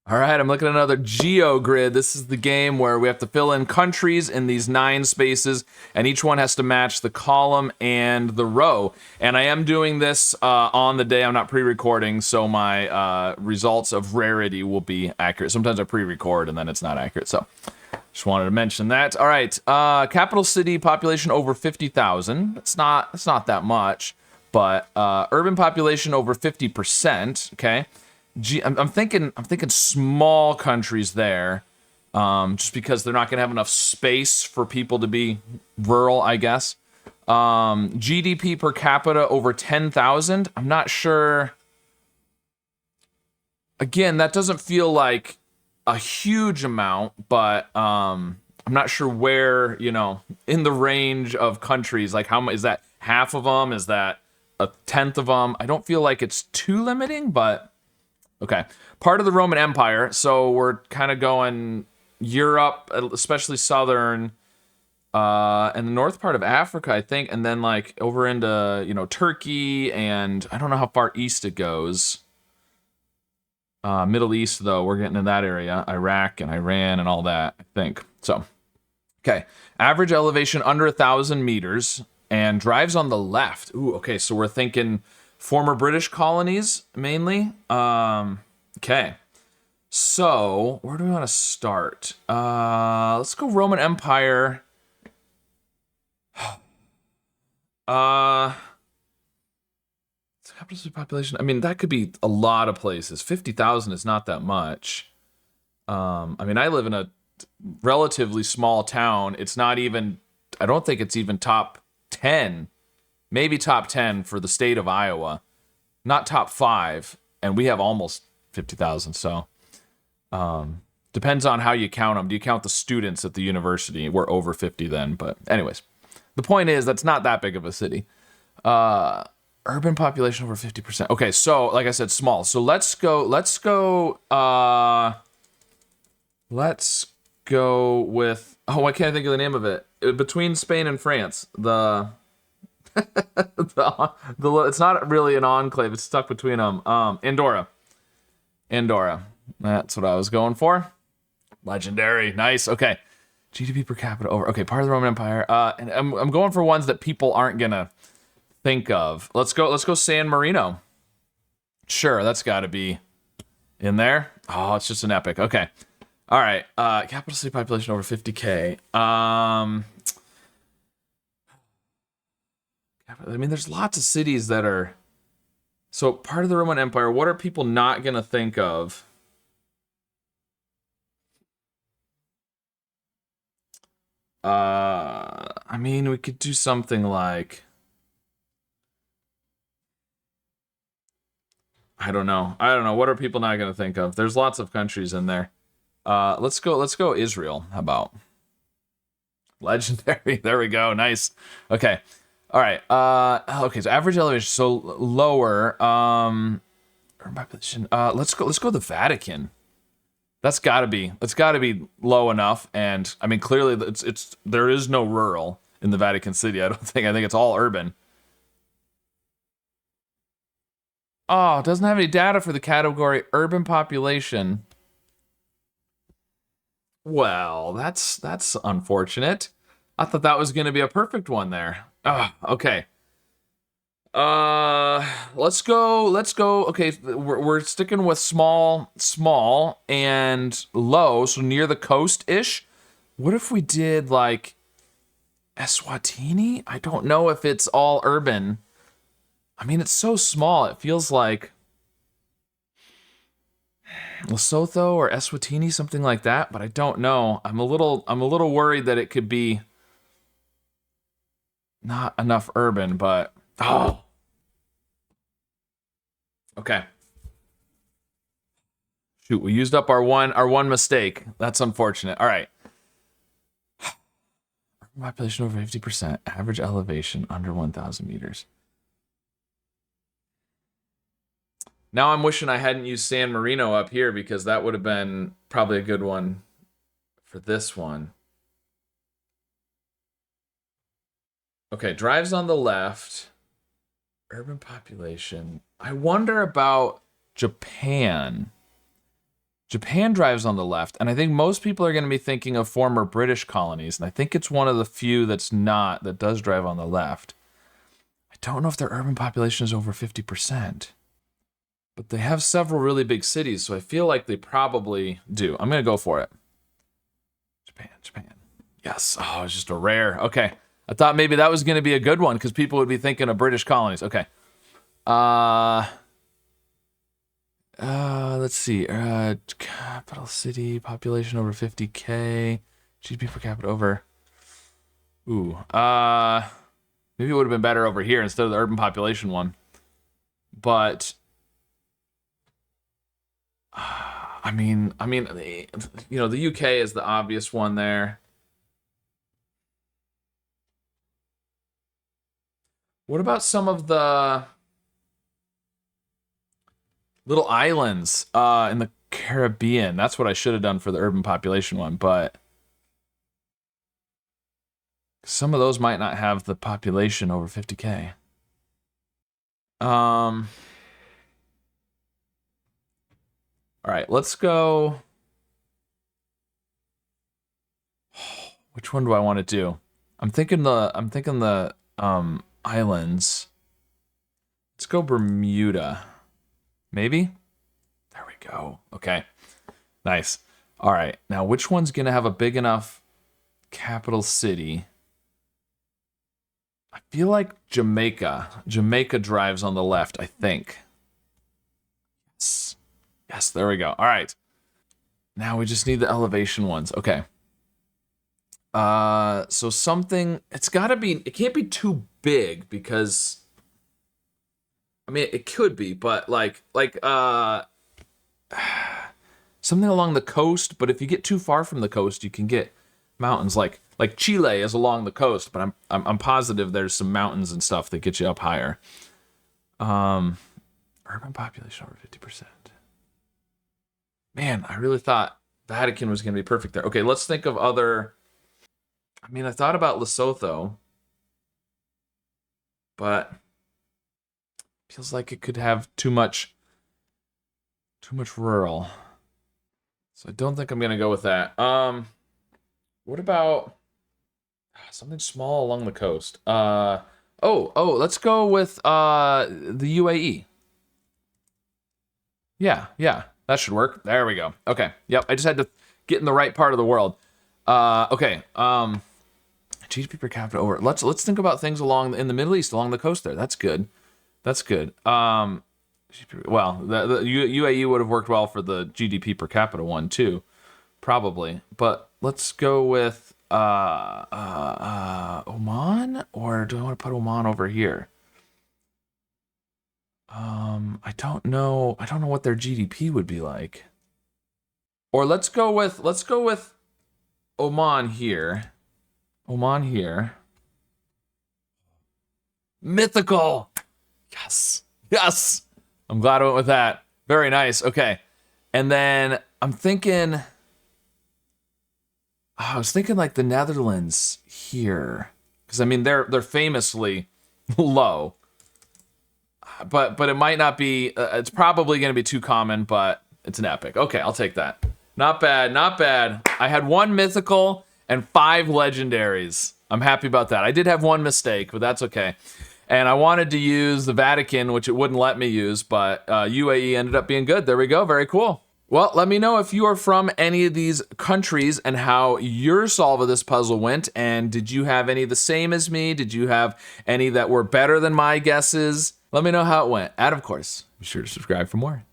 All right, I'm looking at another geo grid. This is the game where we have to fill in countries in these 9 spaces, and each one has to match the column and the row. And I am doing this on the day. I'm not pre-recording, so my results of rarity will be accurate. Sometimes I pre-record and then it's not accurate, so just wanted to mention that. All right, capital city population over 50,000. It's not that much, but urban population over 50%. Okay. I'm thinking small countries there, just because they're not going to have enough space for people to be rural, I guess. GDP per capita over 10,000. I'm not sure. Again, that doesn't feel like a huge amount, but I'm not sure where, in the range of countries, like how much is that? Half of them? Is that a tenth of them? I don't feel like it's too limiting, but okay. Part of the Roman Empire, so we're kind of going Europe, especially southern, and the north part of Africa, I think, and then like over into, Turkey, and I don't know how far east it goes. Middle East, though, we're getting in that area. Iraq and Iran and all that, I think. So, okay. Average elevation under 1,000 meters, and drives on the left. Ooh, okay, so we're thinking former British colonies, mainly. Okay. So, where do we want to start? Let's go Roman Empire. Capital city population. I mean, that could be a lot of places. 50,000 is not that much. I mean, I live in a relatively small town. It's not even, I don't think it's even top 10. Maybe top 10 for the state of Iowa. Not top 5. And we have almost 50,000. So, depends on how you count them. Do you count the students at the university? We're over 50 then. But anyways, the point is that's not that big of a city. Urban population over 50%. Okay, so like I said, small. So let's go with, oh, why can't I think of the name of it? Between Spain and France. It's not really an enclave, it's stuck between them. Andorra. That's what I was going for. Legendary. Nice. Okay. GDP per capita over. Okay, part of the Roman Empire. And I'm going for ones that people aren't gonna think of. Let's go San Marino. Sure, that's got to be in there. Oh, it's just an epic. Okay. All right. Capital city population over 50K. I mean, there's lots of cities that are so part of the Roman Empire. What are people not going to think of? I mean, we could do something like, I don't know. What are people not going to think of? There's lots of countries in there. Let's go Israel. How about? Legendary. There we go. Nice. Okay. All right. Okay, so average elevation, so lower. Urban population. Let's go the Vatican. That's gotta be low enough. And I mean, clearly there is no rural in the Vatican City. I think it's all urban. Oh, it doesn't have any data for the category urban population. Well, that's unfortunate. I thought that was going to be a perfect one there. Okay. Let's go. Okay, we're sticking with small and low, so near the coast-ish. What if we did like Eswatini? I don't know if it's all urban. I mean, it's so small. It feels like Lesotho or Eswatini, something like that, but I don't know. I'm a little worried that it could be not enough urban, but oh. Okay. Shoot, we used up our one mistake. That's unfortunate. All right. Population over 50%. Average elevation under 1,000 meters. Now I'm wishing I hadn't used San Marino up here because that would have been probably a good one for this one. Okay, drives on the left. Urban population. I wonder about Japan. Japan drives on the left, and I think most people are going to be thinking of former British colonies, and I think it's one of the few that's not, that does drive on the left. I don't know if their urban population is over 50%, but they have several really big cities, so I feel like they probably do. I'm going to go for it. Japan. Yes. Oh, it's just a rare. Okay. I thought maybe that was going to be a good one because people would be thinking of British colonies. Okay. Let's see. Capital city, population over 50K, GDP per capita over. Ooh. Maybe it would have been better over here instead of the urban population one. But I mean, you know, the UK is the obvious one there. What about some of the little islands in the Caribbean? That's what I should have done for the urban population one, but some of those might not have the population over 50K. All right, let's go. Which one do I want to do? I'm thinking the islands. Let's go Bermuda. Maybe? There we go. Okay. Nice. All right. Now, which one's going to have a big enough capital city? I feel like Jamaica. Jamaica drives on the left, I think. Yes, there we go. All right. Now we just need the elevation ones. Okay. So something, it's got to be, it can't be too big because, I mean, it could be, but like something along the coast, but if you get too far from the coast, you can get mountains like Chile is along the coast, but I'm positive there's some mountains and stuff that get you up higher. Urban population over 50%. Man, I really thought Vatican was going to be perfect there. Okay, let's think of other. I mean, I thought about Lesotho, but feels like it could have too much rural. So I don't think I'm going to go with that. What about something small along the coast? Let's go with the UAE. Yeah, that should work. There we go. Okay, yep, I just had to get in the right part of the world. Okay, GDP per capita over. Let's think about things in the Middle East, along the coast there. That's good. Well, the UAE would have worked well for the GDP per capita one too, probably. But let's go with Oman, or do I want to put Oman over here? I don't know what their GDP would be like. Or let's go with Oman here. Mythical. Yes. I'm glad I went with that. Very nice. Okay. And then I was thinking like the Netherlands here, because I mean they're famously low, but it might not be. It's probably going to be too common, but it's an epic. Okay, I'll take that. Not bad. I had one mythical and 5 legendaries. I'm happy about that. I did have one mistake, but that's okay. And I wanted to use the Vatican, which it wouldn't let me use, but UAE ended up being good. There we go. Very cool. Well, let me know if you are from any of these countries and how your solve of this puzzle went. And did you have any the same as me? Did you have any that were better than my guesses? Let me know how it went. And of course, be sure to subscribe for more.